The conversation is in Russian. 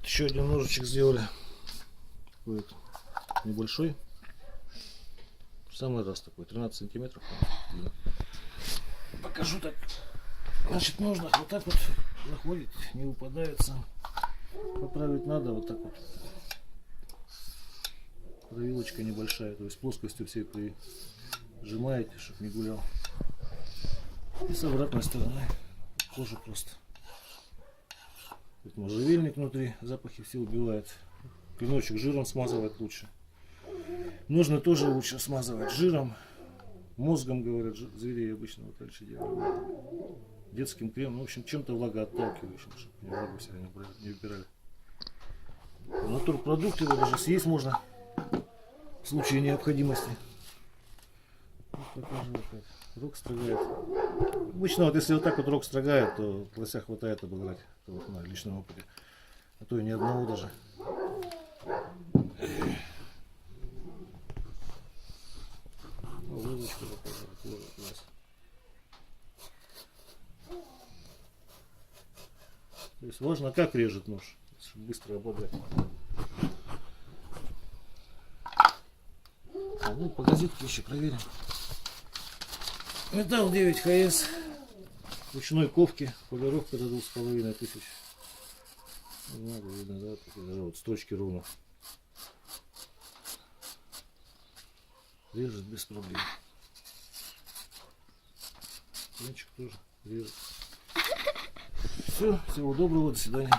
еще один ножичек сделали. Такой вот небольшой. В самый раз такой, 13 сантиметров. Покажу так. Значит, можно вот так вот заходит, не упадает сам. Поправить надо вот так вот. Провилочка небольшая, то есть плоскостью всей прижимаете, чтобы не гулял. И с обратной стороны кожу просто. Тут можжевельник внутри, запахи все убивает. Клиночек жиром смазывать лучше. Нужно тоже лучше смазывать жиром. Мозгом, говорят, зверей обычно вот раньше делали. Детским кремом, в общем, чем-то влагоотталкивающим, чтобы влагу себя не убирали. Натурпродукты даже съесть можно в случае необходимости. Покажу, как рог строгает. Обычно вот если вот так вот рог строгает, то лося хватает обыграть. Это вот на личном опыте. А то и ни одного даже. Ложечку покажу. То есть важно, как режет нож, чтобы быстро обладать. Ну, по газетке еще проверим. Металл 9 ХС. Ручной ковки. Полировка до 2500. Не надо, видно, да? Даже вот строчки ровно. Режет без проблем. Кончик тоже режет. Все, всего доброго, до свидания.